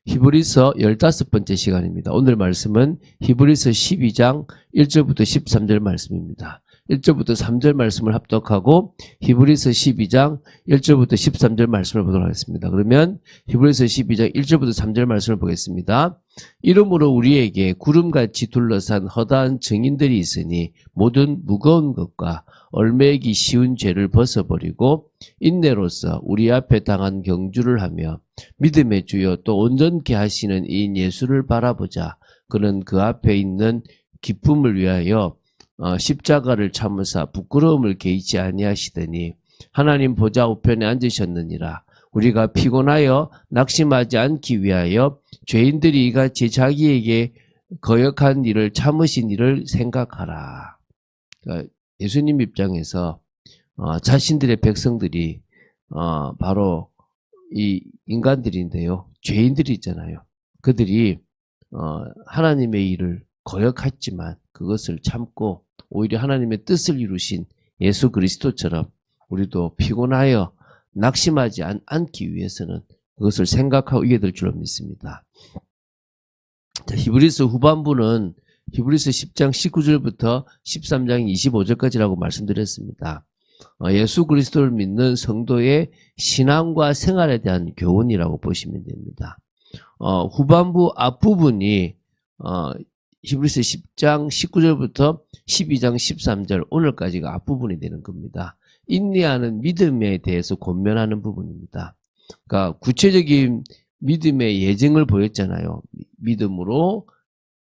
히브리서 15번째 시간입니다. 오늘 말씀은 히브리서 12장 1절부터 13절 말씀입니다. 1절부터 3절 말씀을 합독하고 히브리서 12장 1절부터 13절 말씀을 보도록 하겠습니다. 그러면 히브리서 12장 1절부터 3절 말씀을 보겠습니다. 이러므로 우리에게 구름같이 둘러싼 허다한 증인들이 있으니 모든 무거운 것과 얼매기 쉬운 죄를 벗어버리고 인내로서 우리 앞에 당한 경주를 하며 믿음의 주여 또 온전케 하시는 이인 예수를 바라보자. 그는 그 앞에 있는 기쁨을 위하여 십자가를 참으사 부끄러움을 개의치 아니하시더니 하나님 보좌 우편에 앉으셨느니라. 우리가 피곤하여 낙심하지 않기 위하여 죄인들이 이같이 자기에게 거역한 일을 참으신 일을 생각하라. 그러니까 예수님 입장에서 자신들의 백성들이 바로 이 인간들인데요. 죄인들이 있잖아요. 그들이 하나님의 일을 거역했지만 그것을 참고 오히려 하나님의 뜻을 이루신 예수 그리스도처럼 우리도 피곤하여 낙심하지 않기 위해서는 그것을 생각하고 이겨야 될 줄로 믿습니다. 자, 히브리서 후반부는 히브리서 10장 19절부터 13장 25절까지라고 말씀드렸습니다. 예수 그리스도를 믿는 성도의 신앙과 생활에 대한 교훈이라고 보시면 됩니다. 후반부 앞부분이 히브리서 10장 19절부터 12장 13절 오늘까지가 앞부분이 되는 겁니다. 인내하는 믿음에 대해서 권면하는 부분입니다. 그러니까 구체적인 믿음의 예증을 보였잖아요. 믿음으로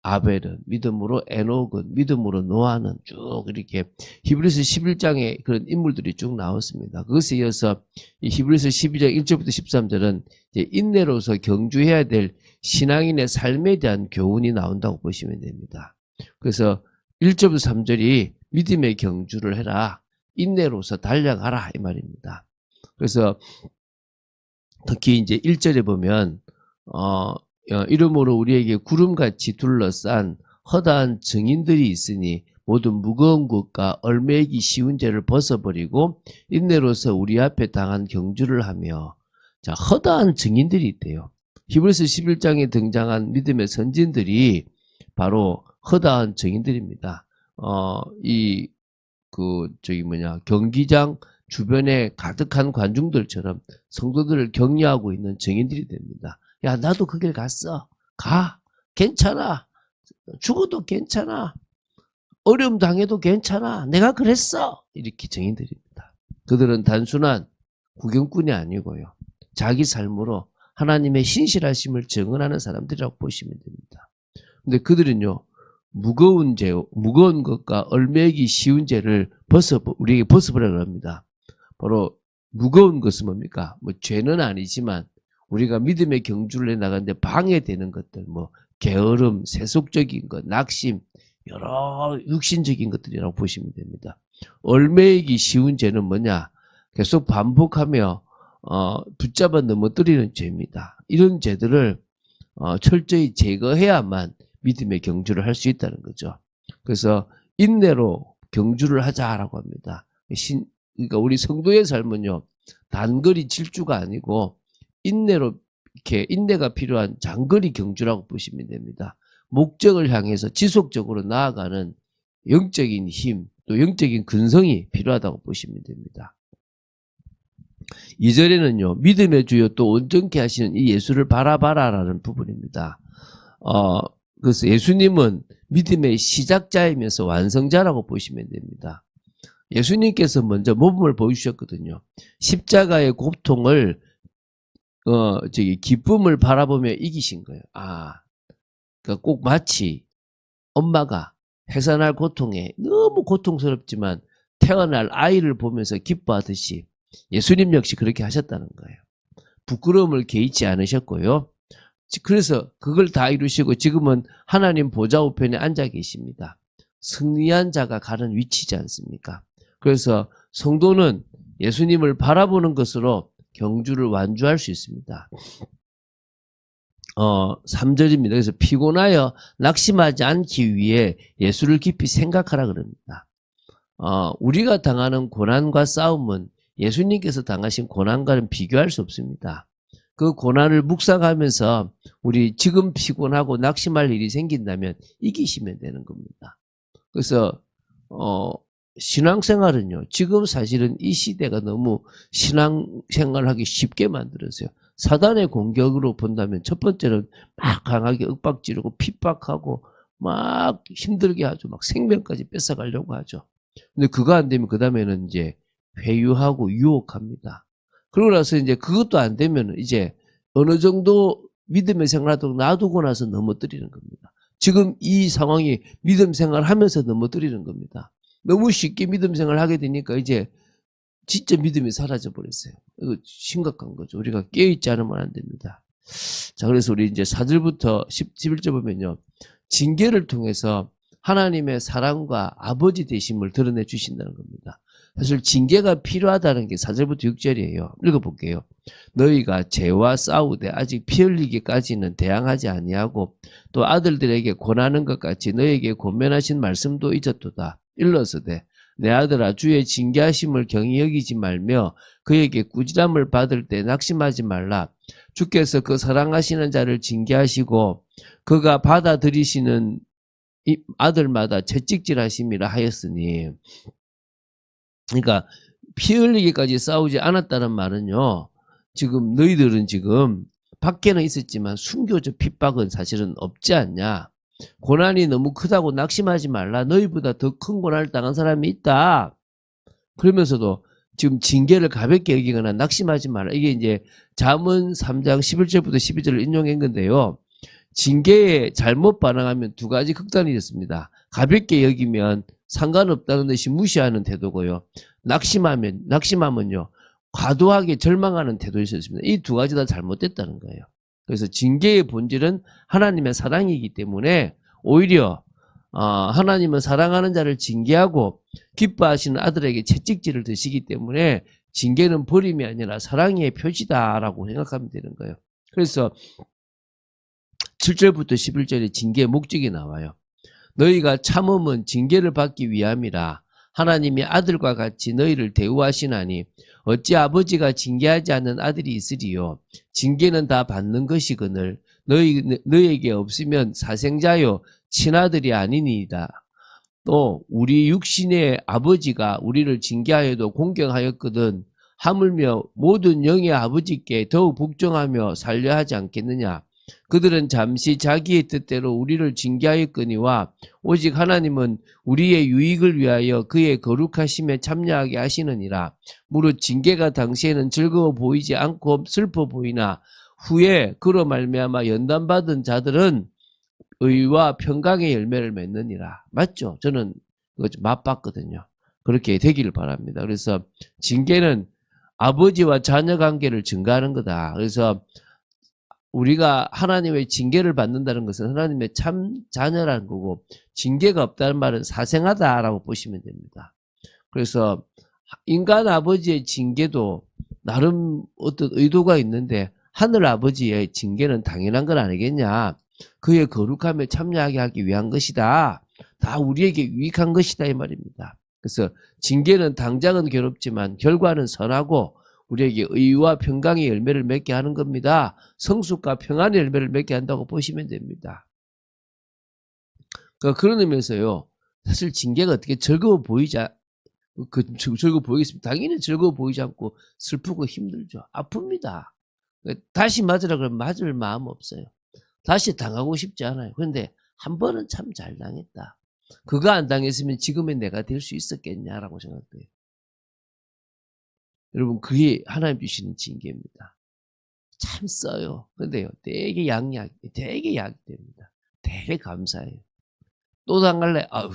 아벨은, 믿음으로 에녹은, 믿음으로 노아는 쭉 이렇게 히브리서 11장에 그런 인물들이 쭉 나왔습니다. 그것에 이어서 이 히브리서 12장 1절부터 13절은 이제 인내로서 경주해야 될 신앙인의 삶에 대한 교훈이 나온다고 보시면 됩니다. 그래서 1절부터 3절이 믿음의 경주를 해라. 인내로서 달려가라 이 말입니다. 그래서 특히 이제 1절에 보면 이러므로 우리에게 구름같이 둘러싼 허다한 증인들이 있으니 모든 무거운 것과 얼매기 쉬운 죄를 벗어버리고 인내로서 우리 앞에 당한 경주를 하며 자 허다한 증인들이 있대요. 히브리서 11장에 등장한 믿음의 선진들이 바로 허다한 증인들입니다. 경기장 주변에 가득한 관중들처럼 성도들을 격려하고 있는 증인들이 됩니다. 야, 나도 그 길 갔어. 가. 괜찮아. 죽어도 괜찮아. 어려움 당해도 괜찮아. 내가 그랬어. 이렇게 증인들입니다. 그들은 단순한 구경꾼이 아니고요. 자기 삶으로 하나님의 신실하심을 증언하는 사람들이라고 보시면 됩니다. 근데 그들은요, 무거운 것과 얼매기 쉬운 죄를 우리에게 벗어버리라고 합니다. 바로 무거운 것은 뭡니까? 죄는 아니지만 우리가 믿음의 경주를 해나가는데 방해되는 것들, 게으름, 세속적인 것, 낙심, 여러 육신적인 것들이라고 보시면 됩니다. 얼매이기 쉬운 죄는 뭐냐? 계속 반복하며 붙잡아 넘어뜨리는 죄입니다. 이런 죄들을 철저히 제거해야만 믿음의 경주를 할 수 있다는 거죠. 그래서 인내로 경주를 하자라고 합니다. 그러니까 우리 성도의 삶은요, 단거리 질주가 아니고 인내로 이렇게 인내가 필요한 장거리 경주라고 보시면 됩니다. 목적을 향해서 지속적으로 나아가는 영적인 힘, 또 영적인 근성이 필요하다고 보시면 됩니다. 2절에는요, 믿음의 주여 또 온전케 하시는 이 예수를 바라봐라라는 부분입니다. 그래서 예수님은 믿음의 시작자이면서 완성자라고 보시면 됩니다. 예수님께서 먼저 모범을 보여주셨거든요. 십자가의 고통을 기쁨을 바라보며 이기신 거예요. 그러니까 꼭 마치 엄마가 해산할 고통에 너무 고통스럽지만 태어날 아이를 보면서 기뻐하듯이 예수님 역시 그렇게 하셨다는 거예요. 부끄러움을 개의치 않으셨고요. 그래서 그걸 다 이루시고 지금은 하나님 보좌 우편에 앉아 계십니다. 승리한 자가 가는 위치지 않습니까? 그래서 성도는 예수님을 바라보는 것으로 경주를 완주할 수 있습니다. 3절입니다. 그래서 피곤하여 낙심하지 않기 위해 예수를 깊이 생각하라 그럽니다. 우리가 당하는 고난과 싸움은 예수님께서 당하신 고난과는 비교할 수 없습니다. 그 고난을 묵상하면서 우리 지금 피곤하고 낙심할 일이 생긴다면 이기시면 되는 겁니다. 그래서 신앙생활은요, 지금 사실은 이 시대가 너무 신앙생활하기 쉽게 만들었어요. 사단의 공격으로 본다면 첫 번째는 막 강하게 윽박지르고 핍박하고 막 힘들게 하죠. 막 생명까지 뺏어가려고 하죠. 근데 그거 안 되면 그 다음에는 이제 회유하고 유혹합니다. 그러고 나서 이제 그것도 안 되면 이제 어느 정도 믿음의 생활하도록 놔두고 나서 넘어뜨리는 겁니다. 지금 이 상황이 믿음 생활하면서 넘어뜨리는 겁니다. 너무 쉽게 믿음 생활하게 되니까 이제 진짜 믿음이 사라져 버렸어요. 이거 심각한 거죠. 우리가 깨어있지 않으면 안 됩니다. 자, 그래서 우리 이제 4절부터 11절 보면요. 징계를 통해서 하나님의 사랑과 아버지 되심을 드러내 주신다는 겁니다. 사실 징계가 필요하다는 게 4절부터 6절이에요. 읽어볼게요. 너희가 죄와 싸우되 아직 피 흘리기까지는 대항하지 아니하고 또 아들들에게 권하는 것 같이 너희에게 권면하신 말씀도 잊었도다. 일러서되 내 아들아 주의 징계하심을 경히 여기지 말며 그에게 꾸지람을 받을 때 낙심하지 말라. 주께서 그 사랑하시는 자를 징계하시고 그가 받아들이시는 아들마다 채찍질하심이라 하였으니, 그러니까 피 흘리기까지 싸우지 않았다는 말은요, 지금 너희들은 지금 밖에는 있었지만 순교적 핍박은 사실은 없지 않냐. 고난이 너무 크다고 낙심하지 말라. 너희보다 더 큰 고난을 당한 사람이 있다. 그러면서도 지금 징계를 가볍게 여기거나 낙심하지 말라. 이게 이제 잠언 3장 11절부터 12절을 인용한 건데요. 징계에 잘못 반응하면 두 가지 극단이 있습니다. 가볍게 여기면 상관없다는 듯이 무시하는 태도고요. 낙심하면요, 과도하게 절망하는 태도일 수 있습니다. 이 두 가지 다 잘못됐다는 거예요. 그래서 징계의 본질은 하나님의 사랑이기 때문에 오히려 하나님은 사랑하는 자를 징계하고 기뻐하시는 아들에게 채찍질을 드시기 때문에 징계는 버림이 아니라 사랑의 표시다라고 생각하면 되는 거예요. 그래서 7절부터 11절에 징계의 목적이 나와요. 너희가 참음은 징계를 받기 위함이라. 하나님이 아들과 같이 너희를 대우하시나니 어찌 아버지가 징계하지 않는 아들이 있으리요. 징계는 다 받는 것이거늘 너희에게 없으면 사생자요 친아들이 아니니이다. 또 우리 육신의 아버지가 우리를 징계하여도 공경하였거든 하물며 모든 영의 아버지께 더욱 복종하며 살려 하지 않겠느냐. 그들은 잠시 자기의 뜻대로 우리를 징계하였거니와 오직 하나님은 우리의 유익을 위하여 그의 거룩하심에 참여하게 하시느니라. 무릇 징계가 당시에는 즐거워 보이지 않고 슬퍼 보이나 후에 그로 말미암아 연단받은 자들은 의와 평강의 열매를 맺느니라. 맞죠? 저는 그거 좀 맛봤거든요. 그렇게 되기를 바랍니다. 그래서 징계는 아버지와 자녀 관계를 증가하는 거다. 그래서 우리가 하나님의 징계를 받는다는 것은 하나님의 참 자녀라는 거고, 징계가 없다는 말은 사생하다라고 보시면 됩니다. 그래서 인간 아버지의 징계도 나름 어떤 의도가 있는데 하늘 아버지의 징계는 당연한 건 아니겠냐. 그의 거룩함에 참여하게 하기 위한 것이다. 다 우리에게 유익한 것이다 이 말입니다. 그래서 징계는 당장은 괴롭지만 결과는 선하고 우리에게 의와 평강의 열매를 맺게 하는 겁니다. 성숙과 평안의 열매를 맺게 한다고 보시면 됩니다. 그런 의미에서요. 사실 징계가 어떻게 즐거워 즐거워 보이겠습니다. 당연히 즐거워 보이지 않고 슬프고 힘들죠. 아픕니다. 다시 맞으라 그러면 맞을 마음 없어요. 다시 당하고 싶지 않아요. 그런데 한 번은 참 잘 당했다. 그거 안 당했으면 지금의 내가 될 수 있었겠냐라고 생각돼요. 여러분, 그게 하나님 주시는 징계입니다. 참 써요. 근데요, 되게 약이 됩니다. 되게 감사해요. 또 당할래? 아우,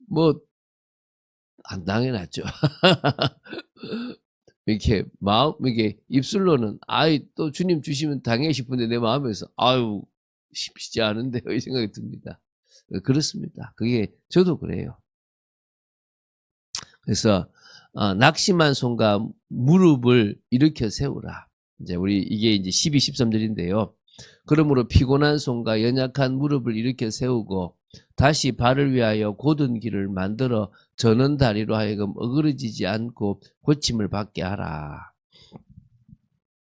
뭐, 안 당해놨죠. 이렇게 입술로는, 또 주님 주시면 당해 싶은데 내 마음에서, 쉽지 않은데요. 이 생각이 듭니다. 그렇습니다. 그게, 저도 그래요. 그래서 낙심한 손과 무릎을 일으켜 세우라. 이게 이제 12, 13절인데요. 그러므로 피곤한 손과 연약한 무릎을 일으켜 세우고 다시 발을 위하여 곧은 길을 만들어 저는 다리로 하여금 어그러지지 않고 고침을 받게 하라.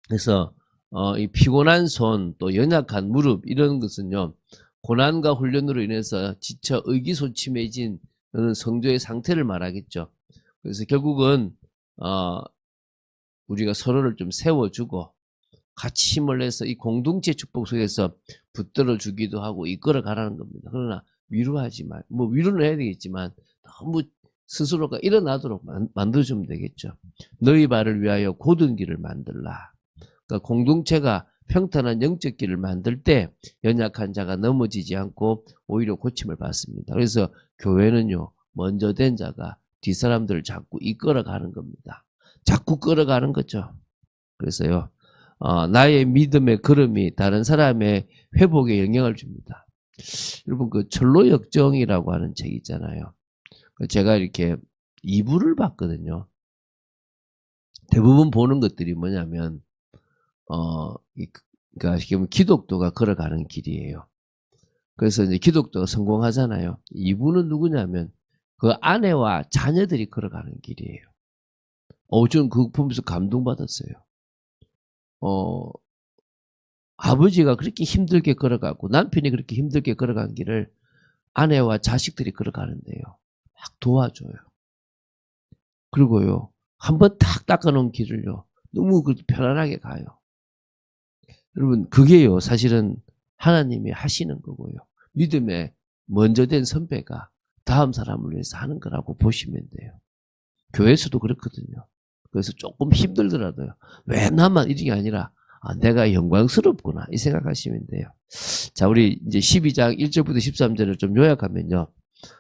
그래서 이 피곤한 손, 또 연약한 무릎 이런 것은요, 고난과 훈련으로 인해서 지쳐 의기소침해진 성도의 상태를 말하겠죠. 그래서 결국은 우리가 서로를 좀 세워주고 같이 힘을 내서 이 공동체 축복 속에서 붙들어 주기도 하고 이끌어 가라는 겁니다. 그러나 위로하지 말, 뭐 위로는 해야 되겠지만 너무 스스로가 일어나도록 만들어주면 되겠죠. 너희 발을 위하여 곧은 길을 만들라. 그러니까 공동체가 평탄한 영적 길을 만들 때 연약한 자가 넘어지지 않고 오히려 고침을 받습니다. 그래서 교회는요, 먼저 된 자가 뒷사람들을 자꾸 이끌어가는 겁니다. 자꾸 끌어가는 거죠. 그래서요, 나의 믿음의 걸음이 다른 사람의 회복에 영향을 줍니다. 여러분, 그 철로 역정이라고 하는 책 있잖아요. 제가 이렇게 2부를 봤거든요. 대부분 보는 것들이 뭐냐면, 그러니까 기독도가 걸어가는 길이에요. 그래서 이제 기독도가 성공하잖아요. 2부는 누구냐면 그 아내와 자녀들이 걸어가는 길이에요. 저는 그거 보면서 감동받았어요. 아버지가 그렇게 힘들게 걸어가고 남편이 그렇게 힘들게 걸어간 길을 아내와 자식들이 걸어가는데요. 막 도와줘요. 그리고요, 한번 탁 닦아놓은 길을요, 너무 편안하게 가요. 여러분, 그게요, 사실은 하나님이 하시는 거고요. 믿음에 먼저 된 선배가 다음 사람을 위해서 하는 거라고 보시면 돼요. 교회에서도 그렇거든요. 그래서 조금 힘들더라도요, 왜 나만 이런 게 아니라 내가 영광스럽구나 이 생각하시면 돼요. 자, 우리 이제 12장 1절부터 13절을 좀 요약하면요,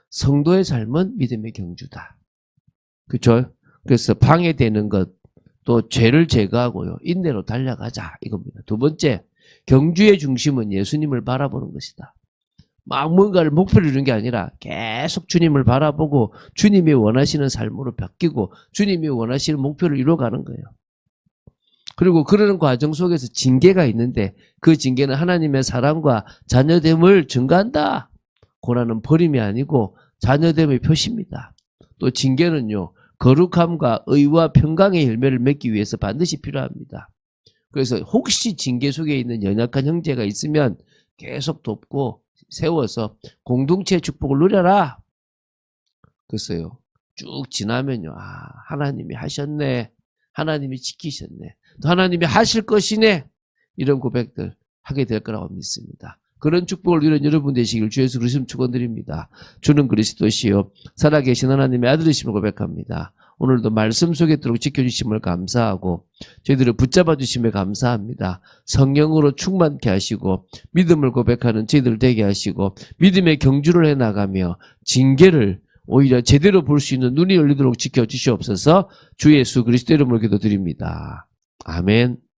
성도의 삶은 믿음의 경주다. 그렇죠? 그래서 방해되는 것, 또 죄를 제거하고요, 인내로 달려가자 이겁니다. 두 번째, 경주의 중심은 예수님을 바라보는 것이다. 막 뭔가를 목표를 이루는 게 아니라 계속 주님을 바라보고 주님이 원하시는 삶으로 바뀌고 주님이 원하시는 목표를 이루어가는 거예요. 그리고 그러는 과정 속에서 징계가 있는데 그 징계는 하나님의 사랑과 자녀됨을 증가한다. 고난은 버림이 아니고 자녀됨의 표시입니다. 또 징계는요, 거룩함과 의와 평강의 열매를 맺기 위해서 반드시 필요합니다. 그래서 혹시 징계 속에 있는 연약한 형제가 있으면 계속 돕고 세워서 공동체 축복을 누려라. 그랬어요. 쭉 지나면요, 하나님이 하셨네, 하나님이 지키셨네, 또 하나님이 하실 것이네, 이런 고백들 하게 될 거라고 믿습니다. 그런 축복을 누리는 여러분 되시길 주 예수 그리스도 축원드립니다. 주는 그리스도시요 살아계신 하나님의 아들이심을 고백합니다. 오늘도 말씀 속에 들어 지켜주심을 감사하고 저희들을 붙잡아 주심에 감사합니다. 성령으로 충만케 하시고 믿음을 고백하는 저희들 되게 하시고 믿음의 경주를 해나가며 징계를 오히려 제대로 볼 수 있는 눈이 열리도록 지켜주시옵소서. 주 예수 그리스도 이름으로 기도드립니다. 아멘.